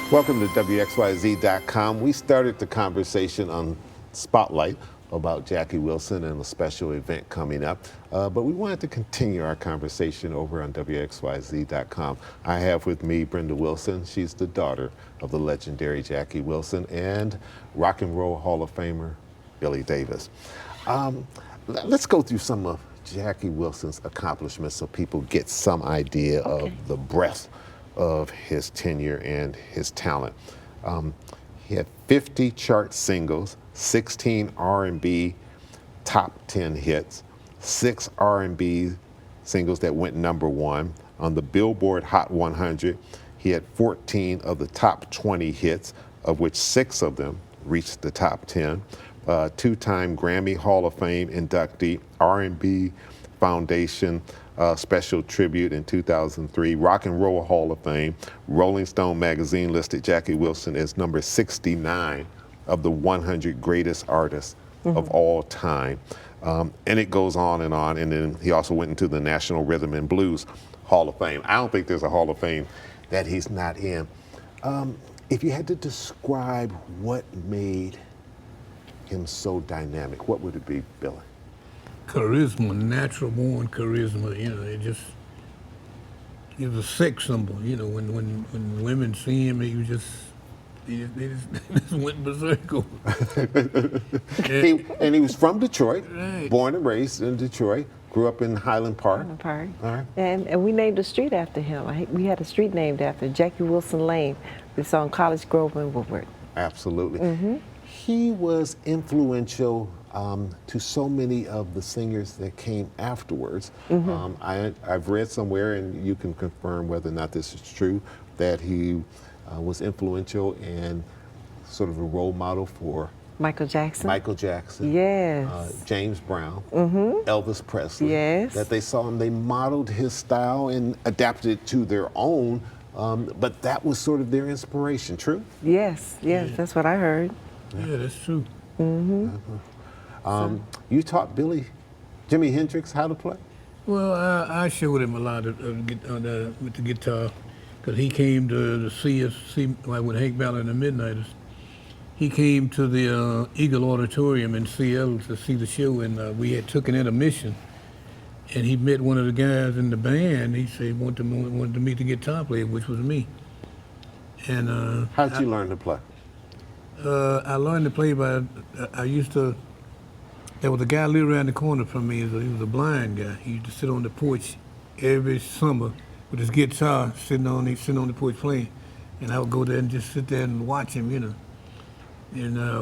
Welcome to WXYZ.com. We started the conversation on Spotlight about Jackie Wilson and a special event coming up, but we wanted to continue our conversation over on WXYZ.com. I have with me Brenda Wilson. She's the daughter of the legendary Jackie Wilson and Rock and Roll Hall of Famer Billy Davis. Let's go through some of Jackie Wilson's accomplishments so people get some idea of the breadth of his tenure and his talent. He had 50 chart singles, 16 R&B top 10 hits, 6 R&B singles that went #1 on the Billboard Hot 100. He had 14 of the top 20 hits, of which 6 of them reached the top 10. Two-time Grammy Hall of Fame inductee, R&B Foundation special tribute in 2003, Rock and Roll Hall of Fame. Rolling Stone magazine listed Jackie Wilson as number 69 of the 100 greatest artists of all time. And it goes on, and then he also went into the National Rhythm and Blues Hall of Fame. I don't think there's a Hall of Fame that he's not in. If you had to describe what made him so dynamic, what would it be, Billy? Charisma, natural born charisma, you know, he was a sex symbol, you know, when women see him, they just went berserk. And he was from Detroit, Right. born and raised in Detroit, grew up in Highland Park. Highland Park. All right. And we named a street after him. We had a street named after Jackie Wilson Lane. It's on College Grove in Woodward. Absolutely. He was influential to so many of the singers that came afterwards. I've read somewhere, and you can confirm whether or not this is true, that he was influential and sort of a role model for Michael Jackson. Yes. James Brown, Elvis Presley. Yes. That they saw him, they modeled his style and adapted it to their own, but that was sort of their inspiration, true? Yes, that's what I heard. Yeah, that's true. You taught Jimi Hendrix how to play? Well, I showed him a lot with the guitar, because he came to see us, like with Hank Ballard and the Midnighters. He came to the Eagle Auditorium in Seattle to see the show, and we had took an intermission. And he met one of the guys in the band. He said he wanted to meet the guitar player, which was me. And How did you learn to play? I learned to play by, there was a guy lived around the corner from me. He was a blind guy. He used to sit on the porch every summer with his guitar, sitting on the porch playing. And I would go there and just sit there and watch him, you know. And I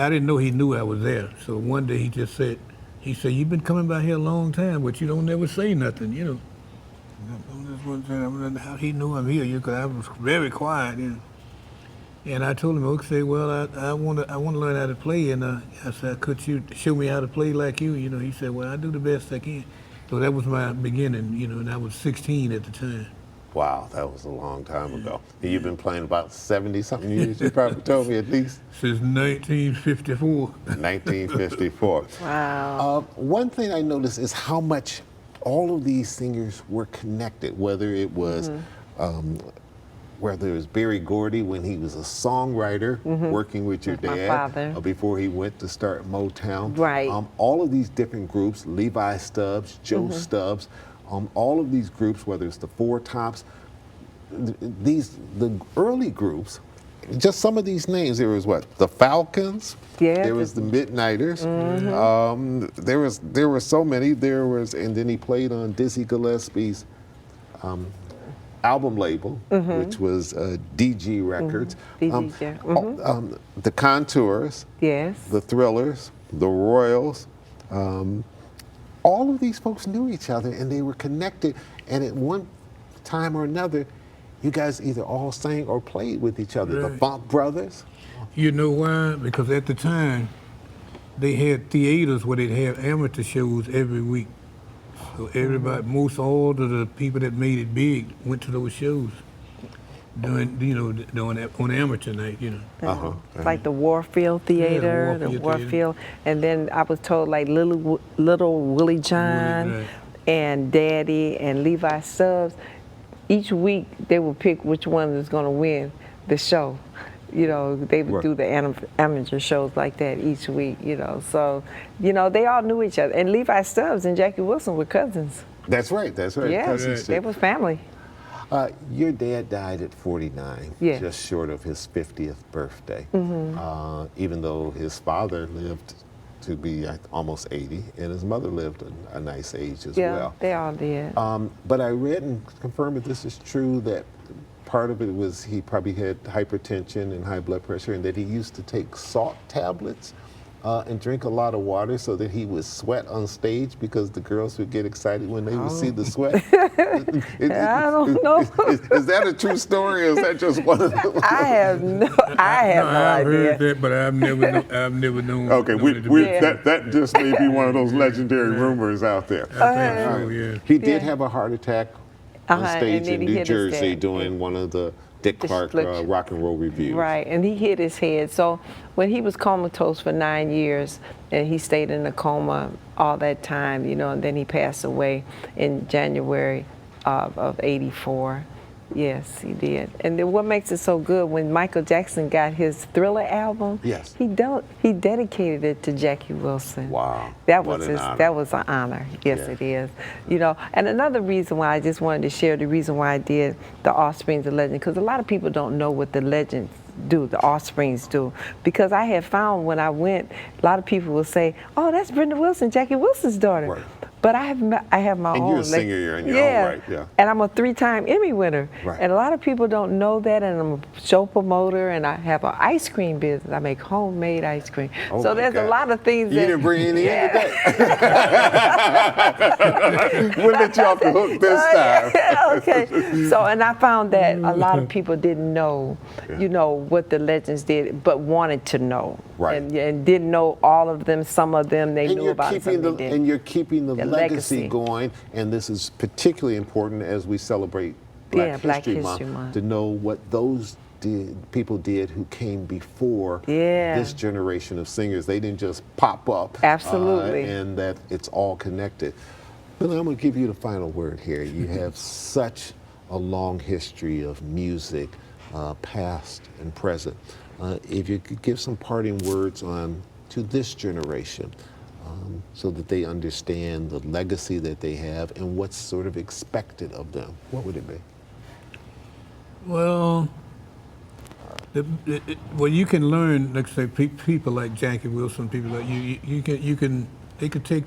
didn't know he knew I was there. So one day he said, "You've been coming by here a long time, but you don't never say nothing, you know." I wondered how he knew I'm here, because I was very quiet, you know. And I told him, okay, well, I want to learn how to play. And I said, could you show me how to play like you? You know, he said, well, I do the best I can. So that was my beginning, you know, and I was 16 at the time. Wow, that was a long time ago. And you've been playing about 70-something years, you probably told me at least. Since 1954. 1954. Wow. One thing I noticed is how much all of these singers were connected, whether it was Berry Gordy when he was a songwriter working with your dad, my father. Before he went to start Motown. Right. All of these different groups, Levi Stubbs, Joe Stubbs, all of these groups, whether it's the Four Tops, the early groups, just some of these names, there was the Falcons, there was the Midnighters, there were so many, and then he played on Dizzy Gillespie's album label, which was DG Records. The Contours, Yes. the Thrillers, the Royals, all of these folks knew each other and they were connected, and at one time or another, you guys either all sang or played with each other. Right. The Funk Brothers. You know why? Because at the time, they had theaters where they'd have amateur shows every week. So everybody, all of the people that made it big went to those shows on amateur night, you know. Like the Warfield Theater, the Warfield and then I was told like Little Willie John Right. and Daddy and Levi Stubbs. Each week they would pick which one is going to win. the show. You know, they would Right. do the amateur shows like that each week, you know. So, you know, they all knew each other. And Levi Stubbs and Jackie Wilson were cousins. That's right. That's right. Yeah, Cousins, they too. was family. Your dad died at 49, Yeah. just short of his 50th birthday. Even though his father lived to be almost 80, and his mother lived a nice age as Yeah, well. they all did. But I read and confirmed that this is true, that part of it was he probably had hypertension and high blood pressure, and that he used to take salt tablets and drink a lot of water so that he would sweat on stage because the girls would get excited when they would see the sweat. I don't know. Is that a true story, or is that just one of the... I have no I've idea. heard that, but I've never known. Okay, known it to be- that just may be one of those legendary rumors out there. I think so, yeah. He did Yeah. have a heart attack on And stage then in he New hit his Jersey dad. doing one of the Dick Clark Split- Rock and Roll reviews. Right, and he hit his head. So when he was comatose for 9 years, and he stayed in a coma all that time, you know, and then he passed away in January of '84. Yes, he did. And then what makes it so good, when Michael Jackson got his Thriller album, Yes. he dedicated it to Jackie Wilson. Wow. That What was an honor. that was an honor. Yes, Yeah. it is. You know, and another reason why I just wanted to share the reason why I did the Offsprings of Legend, because a lot of people don't know what the legends do, the Offsprings do. Because I had found when I went, a lot of people will say, "Oh, that's Brenda Wilson, Jackie Wilson's daughter." Right. But I have my And own. you're a singer, you're in your own right, yeah. And I'm a 3-time Emmy winner. Right. And a lot of people don't know that. And I'm a show promoter, and I have an ice cream business. I make homemade ice cream. Oh So my there's God. a lot of things You that didn't bring any in today. We'll let you off the hook this time. Okay. So, and I found that a lot of people didn't know, you know, what the legends did, but wanted to know. Right. And didn't know all of them. Some of them they And knew you're about, keeping some they didn't. and you're keeping the The legacy legacy. going, and this is particularly important as we celebrate Yeah, Black History Month, to know what those people did who came before Yeah. this generation of singers. They didn't just pop up. Absolutely. And that it's all connected. Billy, I'm going to give you the final word here. You have such a long history of music, past and present. If you could give some parting words to this generation, so that they understand the legacy that they have and what's sort of expected of them, what would it be? Well, well, you can learn, like say, people like Jackie Wilson, people like they could take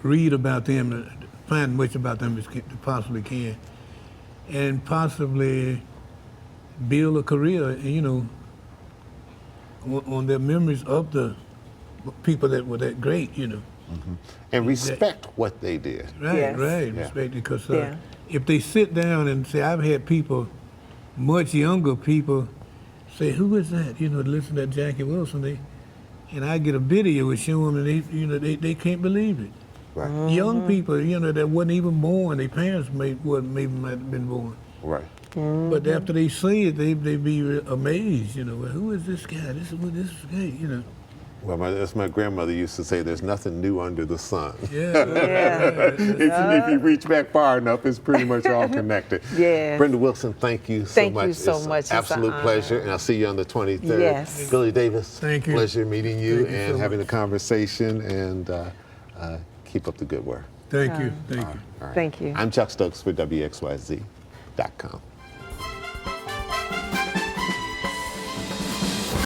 read about them, find much about them as they possibly can, and possibly build a career, you know, on their memories of the people that were that great, you know. And respect what they did. Right, Yes. right, Yeah. respect, because Yeah. if they sit down and say, I've had people, much younger people, say, who is that? You know, listen to Jackie Wilson, and I get a video and show them, and they can't believe it. Right. Young people, you know, that wasn't even born, their parents might have been born. Right. But after they see it, they be amazed, you know, well, who is this guy? This is great, you know. Well, as my grandmother used to say, there's nothing new under the sun. Yeah. Yeah. If you reach back far enough, it's pretty much all connected. Yeah. Brenda Wilson, thank you so Thank much. you so It's much. an It's an absolute honor. pleasure, and I'll see you on the 23rd. Yes. Billy Davis, Thank you. pleasure meeting you Thank you and so having much. a conversation, and keep up the good work. Thank you. All right. Thank you. I'm Chuck Stokes for WXYZ.com.